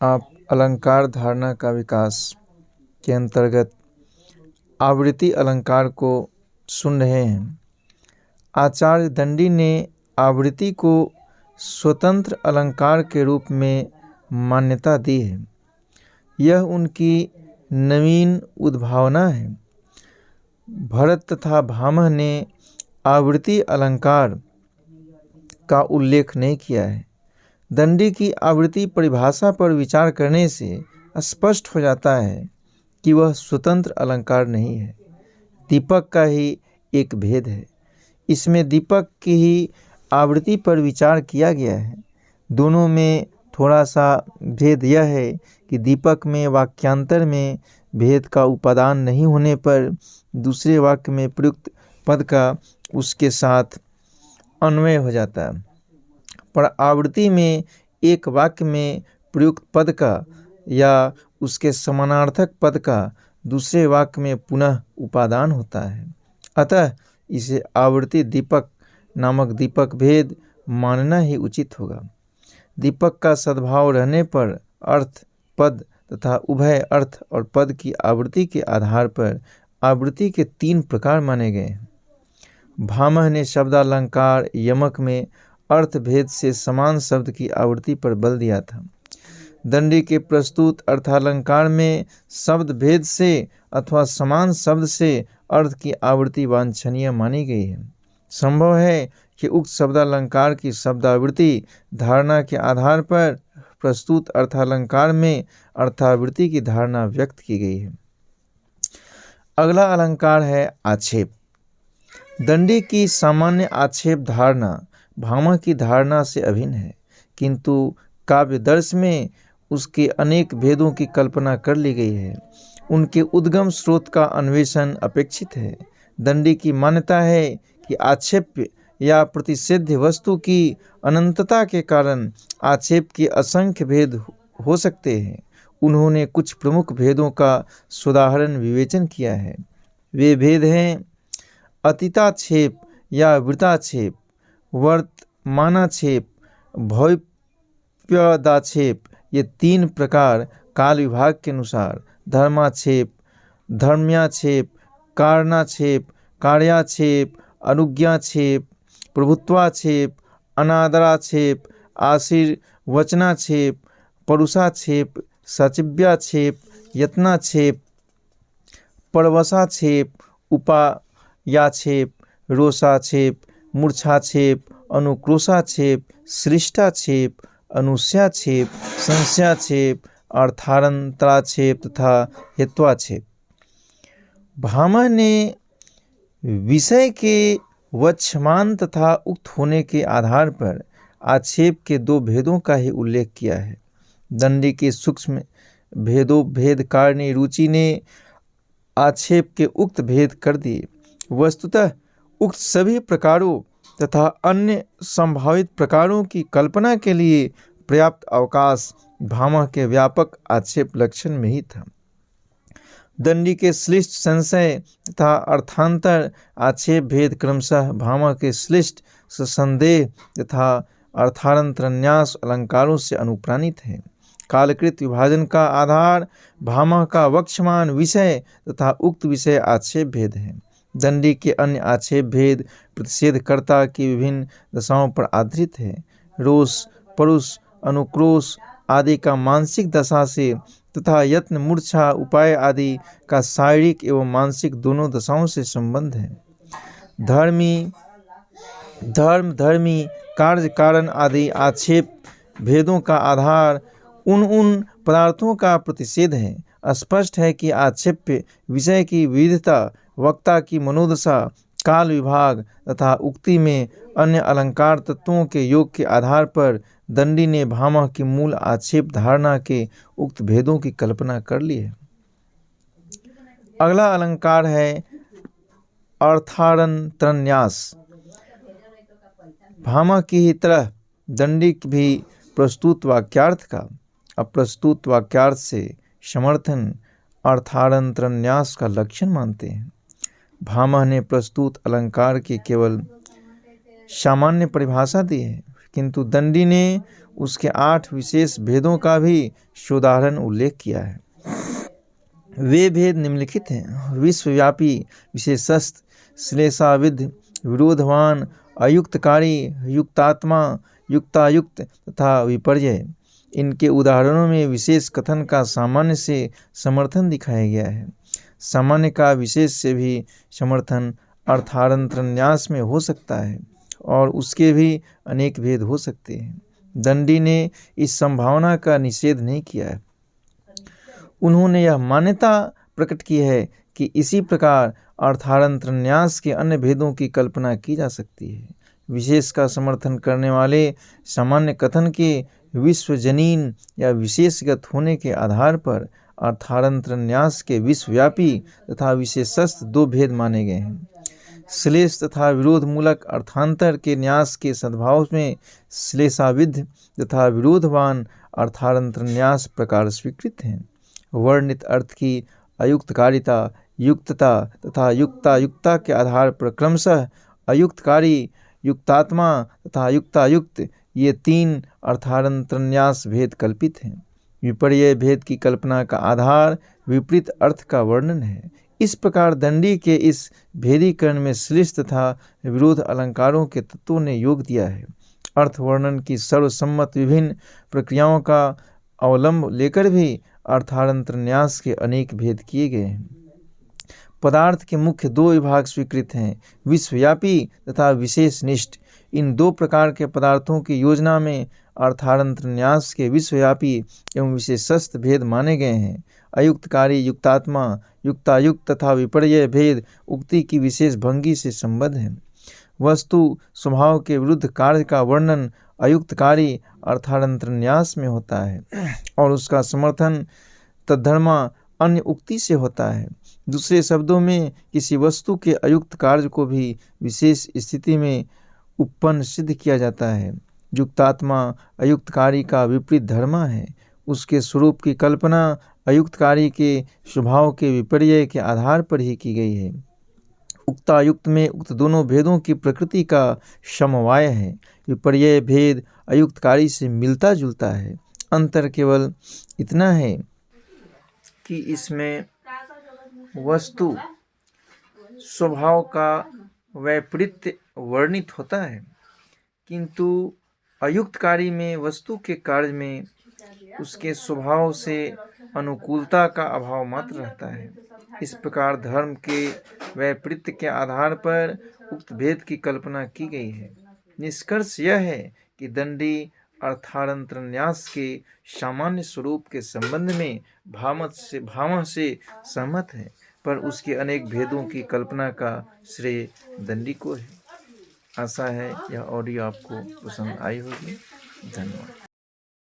आप अलंकार धारणा का विकास के अंतर्गत आवृत्ति अलंकार को सुन रहे हैं। आचार्य दंडी ने आवृत्ति को स्वतंत्र अलंकार के रूप में मान्यता दी है। यह उनकी नवीन उद्भावना है। भरत तथा भामह ने आवृत्ति अलंकार का उल्लेख नहीं किया है। दंडी की आवृत्ति परिभाषा पर विचार करने से स्पष्ट हो जाता है कि वह स्वतंत्र अलंकार नहीं है, दीपक का ही एक भेद है। इसमें दीपक की ही आवृत्ति पर विचार किया गया है। दोनों में थोड़ा सा भेद यह है कि दीपक में वाक्यांतर में भेद का उपादान नहीं होने पर दूसरे वाक्य में प्रयुक्त पद का उसके साथ अन्वय हो जाता है, पर आवृत्ति में एक वाक्य में प्रयुक्त पद का या उसके समानार्थक पद का दूसरे वाक्य में पुनः उपादान होता है। अतः इसे आवृत्ति दीपक नामक दीपक भेद मानना ही उचित होगा। दीपक का सद्भाव रहने पर अर्थ, पद तथा उभय अर्थ और पद की आवृत्ति के आधार पर आवृत्ति के 3 प्रकार माने गए हैं। भामह ने शब्दालंकार यमक में अर्थ भेद से समान शब्द की आवृत्ति पर बल दिया था। दंडी के प्रस्तुत अर्थालंकार में शब्द भेद से अथवा समान शब्द से अर्थ की आवृत्ति वांछनीय मानी गई है। संभव है कि उक्त शब्दालंकार की शब्दावृत्ति धारणा के आधार पर प्रस्तुत अर्थालंकार में अर्थावृत्ति की धारणा व्यक्त की गई है। अगला अलंकार है आक्षेप। दंडी की सामान्य आक्षेप धारणा भामह की धारणा से अभिन्न है, किंतु काव्यदर्श में उसके अनेक भेदों की कल्पना कर ली गई है। उनके उद्गम स्रोत का अन्वेषण अपेक्षित है। दंडी की मान्यता है कि आक्षेप्य या प्रतिषिद्ध वस्तु की अनंतता के कारण आक्षेप के असंख्य भेद हो सकते हैं। उन्होंने कुछ प्रमुख भेदों का सुदाहरण विवेचन किया है। वे भेद हैं अतीताक्षेप या वृताक्षेप, वर्तमानाक्षेप, भविष्यदाक्षेप। ये 3 प्रकार काल विभाग के अनुसार धर्माक्षेप, धर्म्याक्षेप, कारणाक्षेप, कार्याक्षेप, अनुज्ञाक्षेप, प्रभुत्वाक्षेप, अनादराक्षेप, आशीर्वचनाक्षेप, परुषाक्षेप, सचिव्याक्षेप, यत्नाक्षेप, परवशाक्षेप, उपायाक्षेप, रोषाक्षेप, मूर्छाक्षेप, अनुक्रोशाक्षेप, सृष्टाक्षेप, अनुस्याक्षेप, संस्याक्षेप, अर्थांतराक्षेप तथा हेत्वाक्षेप। भामह ने विषय के वक्षमान तथा उक्त होने के आधार पर आक्षेप के 2 भेदों का ही उल्लेख किया है। दंडी के सूक्ष्म भेदकारिणी रुचि ने आक्षेप के उक्त भेद कर दिए। वस्तुतः उक्त सभी प्रकारों तथा अन्य संभावित प्रकारों की कल्पना के लिए पर्याप्त अवकाश भामह के व्यापक आक्षेप लक्षण में ही था। दंडी के श्लिष्ट संशय तथा अर्थांतर आक्षेप भेद क्रमशः भामह के श्लिष्ट संदेह तथा अर्थांतरन्यास अलंकारों से अनुप्राणित है। कालकृत विभाजन का आधार भामह का वक्षमान विषय तथा उक्त विषय आक्षेप भेद है। दंडी के अन्य आक्षेप भेद प्रतिषेधकर्ता की विभिन्न दशाओं पर आधारित है। रोष, परुष, अनुक्रोश आदि का मानसिक दशा से तथा यत्न, मूर्छा, उपाय आदि का शारीरिक एवं मानसिक दोनों दशाओं से संबंध है। धर्मी, कार्य कारण आदि आक्षेप भेदों का आधार उन पदार्थों का प्रतिषेध है। स्पष्ट है कि आक्षेप्य विषय की विविधता, वक्ता की मनोदशा, काल विभाग तथा उक्ति में अन्य अलंकार तत्वों के योग के आधार पर दंडी ने भामह की मूल आक्षेप धारणा के उक्त भेदों की कल्पना कर ली है। अगला अलंकार है अर्थांतरन्यास। भामह की ही तरह दंडी भी प्रस्तुत वाक्यार्थ का अप्रस्तुत वाक्यार्थ से समर्थन अर्थांतरन्यास का लक्षण मानते हैं। भामह ने प्रस्तुत अलंकार की केवल सामान्य परिभाषा दी है, किंतु दंडी ने उसके 8 विशेष भेदों का भी सोदाहरण उल्लेख किया है। वे भेद निम्नलिखित हैं: विश्वव्यापी, विशेषस्थ, श्लेषाविध, विरोधवान, अयुक्तकारी, युक्तात्मा, युक्तायुक्त तथा विपर्यय। इनके उदाहरणों में विशेष कथन का सामान्य से समर्थन दिखाया गया है। सामान्य का विशेष से भी समर्थन अर्थांतरन्यास में हो सकता है और उसके भी अनेक भेद हो सकते हैं। दंडी ने इस संभावना का निषेध नहीं किया है। उन्होंने यह मान्यता प्रकट की है कि इसी प्रकार अर्थांतरन्यास के अन्य भेदों की कल्पना की जा सकती है। विशेष का समर्थन करने वाले सामान्य कथन के विश्वजनीन या विशेषगत होने के आधार पर अर्थांतरन्यास के विश्वव्यापी तथा विशेषस्थ 2 भेद माने गए हैं। श्लेष तथा विरोध मूलक अर्थांतर के न्यास के सद्भाव में श्लेषाविध तथा विरोधवान अर्थांतरन्यास प्रकार स्वीकृत हैं। वर्णित अर्थ की अयुक्तकारिता, युक्तता तथा युक्तायुक्ता के आधार पर क्रमशः अयुक्तकारी, युक्तात्मा तथा युक्तायुक्त ये 3 अर्थांतरन्यास भेद कल्पित हैं। विपर्यय भेद की कल्पना का आधार विपरीत अर्थ का वर्णन है। इस प्रकार दंडी के इस भेदीकरण में श्लेष तथा विरोध अलंकारों के तत्वों ने योग दिया है। अर्थ वर्णन की सर्वसम्मत विभिन्न प्रक्रियाओं का अवलंब लेकर भी अर्थांतरन्यास के अनेक भेद किए गए हैं। पदार्थ के मुख्य 2 विभाग स्वीकृत हैं: विश्वव्यापी तथा विशेषनिष्ठ। इन 2 प्रकार के पदार्थों की योजना में अर्थांतरन्यास के विश्वव्यापी एवं विशेषस्थ भेद माने गए हैं। अयुक्तकारी, युक्तात्मा, युक्तायुक्त तथा विपर्यय भेद उक्ति की विशेष भंगी से संबद्ध हैं। वस्तु स्वभाव के विरुद्ध कार्य का वर्णन अयुक्तकारी अर्थांतरन्यास में होता है और उसका समर्थन तद्धर्मा अन्य उक्ति से होता है। दूसरे शब्दों में किसी वस्तु के अयुक्त कार्य को भी विशेष स्थिति में उत्पन्न सिद्ध किया जाता है। युक्तात्मा अयुक्तकारी का विपरीत धर्मा है। उसके स्वरूप की कल्पना अयुक्तकारी के स्वभाव के विपर्यय के आधार पर ही की गई है। उक्तायुक्त में उक्त दोनों भेदों की प्रकृति का समवाय है। विपर्यय भेद अयुक्तकारी से मिलता जुलता है। अंतर केवल इतना है कि इसमें वस्तु स्वभाव का वैपरीत्य वर्णित होता है, किंतु अयुक्तकारी में वस्तु के कार्य में उसके स्वभाव से अनुकूलता का अभाव मात्र रहता है। इस प्रकार धर्म के वैपरीत्य के आधार पर उक्त भेद की कल्पना की गई है। निष्कर्ष यह है कि दंडी अर्थांतरन्यास के सामान्य स्वरूप के संबंध में भामह से सहमत है, पर उसके अनेक भेदों की कल्पना का श्रेय दंडी को है। आशा है यह ऑडियो आपको पसंद आई होगी। धन्यवाद।